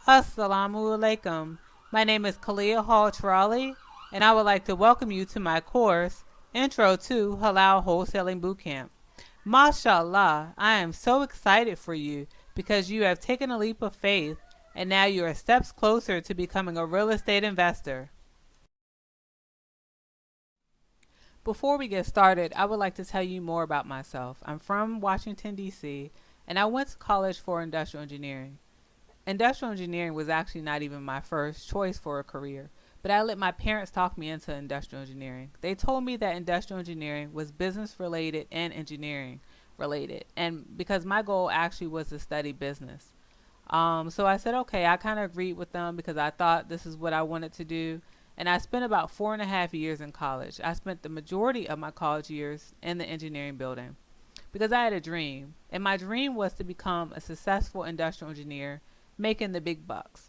Assalamu alaikum. My name is Khaliah Trawally, and I would like to welcome you to my course, Intro to Halal Wholesaling Bootcamp. MashaAllah, I am so excited for you because you have taken a leap of faith and now you are steps closer to becoming a real estate investor. Before we get started, I would like to tell you more about myself. I'm from Washington, D.C., and I went to college for industrial engineering. Industrial engineering was actually not even my first choice for a career, but I let my parents talk me into industrial engineering. They told me that industrial engineering was business related and engineering related, and because my goal actually was to study business. So I said, okay, I kind of agreed with them because I thought this is what I wanted to do. And I spent about 4.5 years in college. I spent the majority of my college years in the engineering building because I had a dream. And my dream was to become a successful industrial engineer making the big bucks.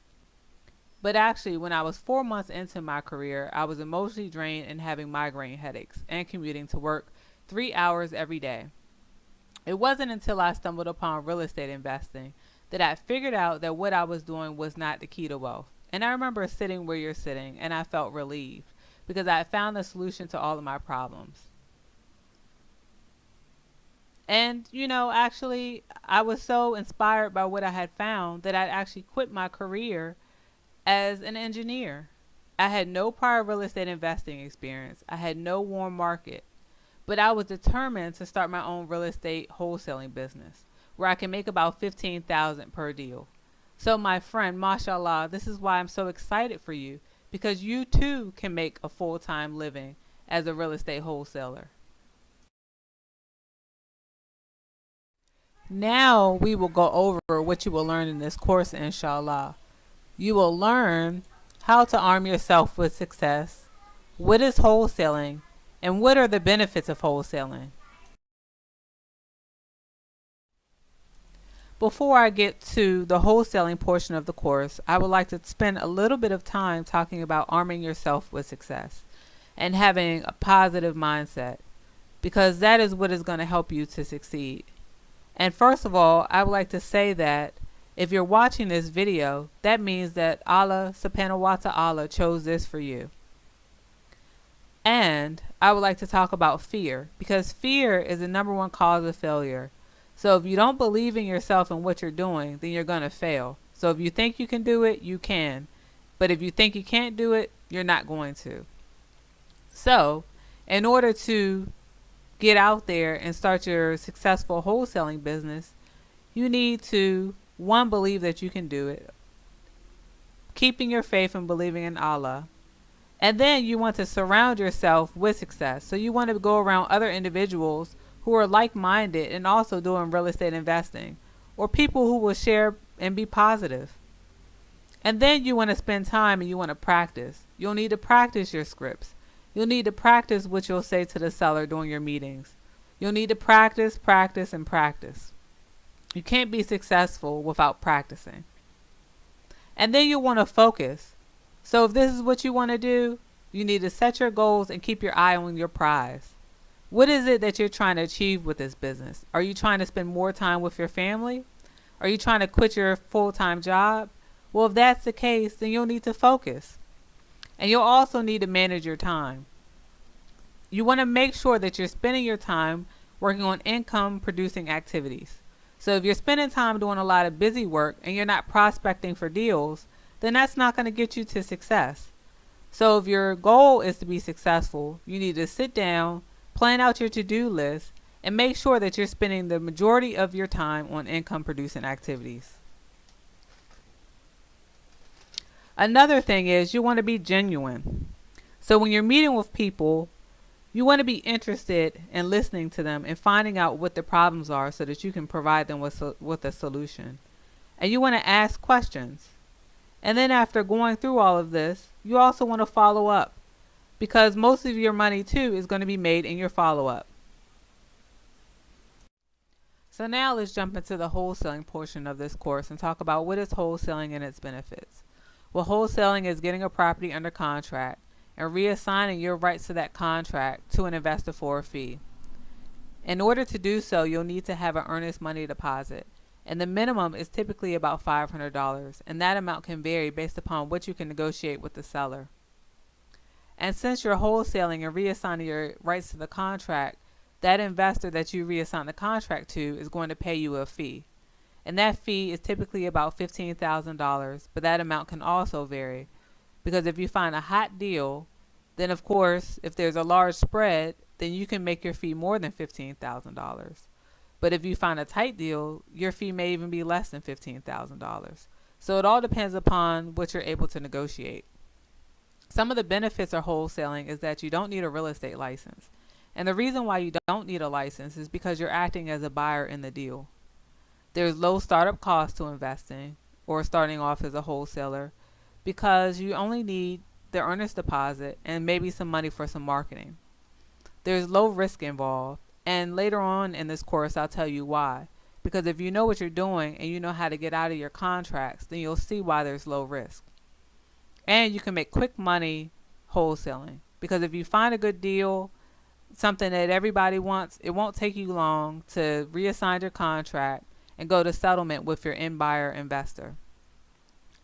But actually, when I was 4 months into my career, I was emotionally drained and having migraine headaches and commuting to work 3 hours every day. It wasn't until I stumbled upon real estate investing that I figured out that what I was doing was not the key to wealth. And I remember sitting where you're sitting, and I felt relieved because I had found the solution to all of my problems. And, actually, I was so inspired by what I had found that I actually quit my career as an engineer. I had no prior real estate investing experience, I had no warm market, but I was determined to start my own real estate wholesaling business where I can make about 15,000 per deal. So my friend, mashallah, this is why I'm so excited for you because you too can make a full-time living as a real estate wholesaler. Now we will go over what you will learn in this course, inshallah. You will learn how to arm yourself with success, what is wholesaling, and what are the benefits of wholesaling. Before I get to the wholesaling portion of the course, I would like to spend a little bit of time talking about arming yourself with success and having a positive mindset because that is what is going to help you to succeed. And first of all, I would like to say that if you're watching this video, that means that Allah subhanahu wa ta'ala chose this for you. And I would like to talk about fear because fear is the number one cause of failure. So if you don't believe in yourself and what you're doing, then you're going to fail. So if you think you can do it, you can. But if you think you can't do it, you're not going to. So in order to get out there and start your successful wholesaling business, you need to, one, believe that you can do it, keeping your faith and believing in Allah. And then you want to surround yourself with success. So you want to go around other individuals who are like-minded and also doing real estate investing, or people who will share and be positive. And then you want to spend time and you want to practice. You'll need to practice your scripts. You'll need to practice what you'll say to the seller during your meetings. You'll need to practice, practice, and practice. You can't be successful without practicing. And then you'll want to focus. So if this is what you want to do, you need to set your goals and keep your eye on your prize. What is it that you're trying to achieve with this business? Are you trying to spend more time with your family? Are you trying to quit your full-time job? Well, if that's the case, then you'll need to focus. And you'll also need to manage your time. You want to make sure that you're spending your time working on income producing activities. So if you're spending time doing a lot of busy work and you're not prospecting for deals, then that's not going to get you to success. So if your goal is to be successful, you need to sit down, plan out your to-do list, and make sure that you're spending the majority of your time on income producing activities. Another thing is you want to be genuine. So when you're meeting with people, you want to be interested in listening to them and finding out what the problems are so that you can provide them with a solution. And you want to ask questions. And then after going through all of this, you also want to follow up because most of your money too is going to be made in your follow-up. So now let's jump into the wholesaling portion of this course and talk about what is wholesaling and its benefits. Well, wholesaling is getting a property under contract and reassigning your rights to that contract to an investor for a fee. In order to do so, you'll need to have an earnest money deposit. and the minimum is typically about $500, and that amount can vary based upon what you can negotiate with the seller. And since you're wholesaling and reassigning your rights to the contract, that investor that you reassign the contract to is going to pay you a fee. And that fee is typically about $15,000, but that amount can also vary. Because if you find a hot deal, then of course, if there's a large spread, then you can make your fee more than $15,000. But if you find a tight deal, your fee may even be less than $15,000. So it all depends upon what you're able to negotiate. Some of the benefits of wholesaling is that you don't need a real estate license. And the reason why you don't need a license is because you're acting as a buyer in the deal. There's low startup costs to investing or starting off as a wholesaler because you only need the earnest deposit and maybe some money for some marketing. There's low risk involved, and later on in this course I'll tell you why. Because if you know what you're doing and you know how to get out of your contracts, then you'll see why there's low risk. And you can make quick money wholesaling. Because if you find a good deal, something that everybody wants, it won't take you long to reassign your contract and go to settlement with your end buyer investor.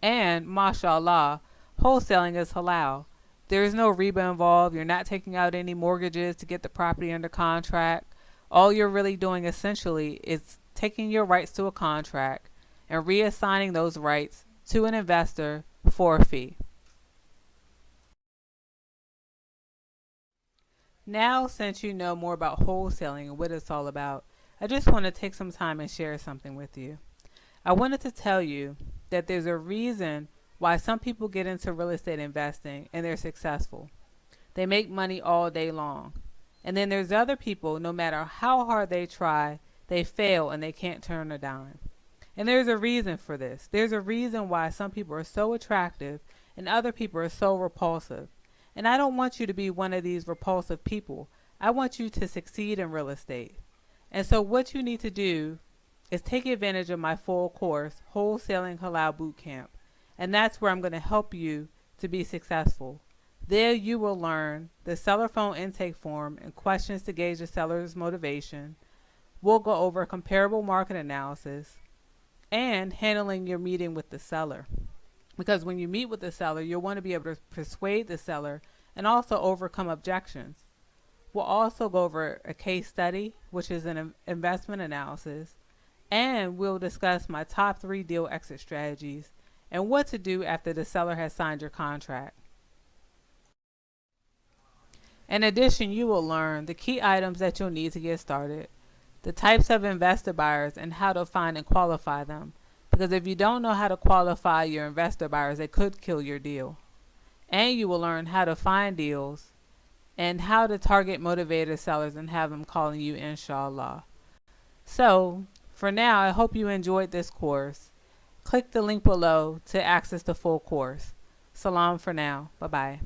And mashallah, wholesaling is halal. There is no riba involved. You're not taking out any mortgages to get the property under contract. All you're really doing essentially is taking your rights to a contract and reassigning those rights to an investor for a fee. Now, since you know more about wholesaling and what it's all about, I just want to take some time and share something with you. I wanted to tell you that there's a reason why some people get into real estate investing and they're successful. They make money all day long. And then there's other people, no matter how hard they try, they fail and they can't turn a dime. And there's a reason for this. There's a reason why some people are so attractive and other people are so repulsive. And I don't want you to be one of these repulsive people. I want you to succeed in real estate. And so what you need to do is take advantage of my full course, Wholesaling Halal Bootcamp. And that's where I'm going to help you to be successful. There you will learn the seller phone intake form and questions to gauge the seller's motivation. We'll go over comparable market analysis and handling your meeting with the seller. Because when you meet with the seller, you'll want to be able to persuade the seller and also overcome objections. We'll also go over a case study, which is an investment analysis, and we'll discuss my top 3 deal exit strategies and what to do after the seller has signed your contract. In addition, you will learn the key items that you'll need to get started, the types of investor buyers and how to find and qualify them. Because if you don't know how to qualify your investor buyers, they could kill your deal. And you will learn how to find deals and how to target motivated sellers and have them calling you, inshallah. So, for now, I hope you enjoyed this course. Click the link below to access the full course. Salam for now. Bye-bye.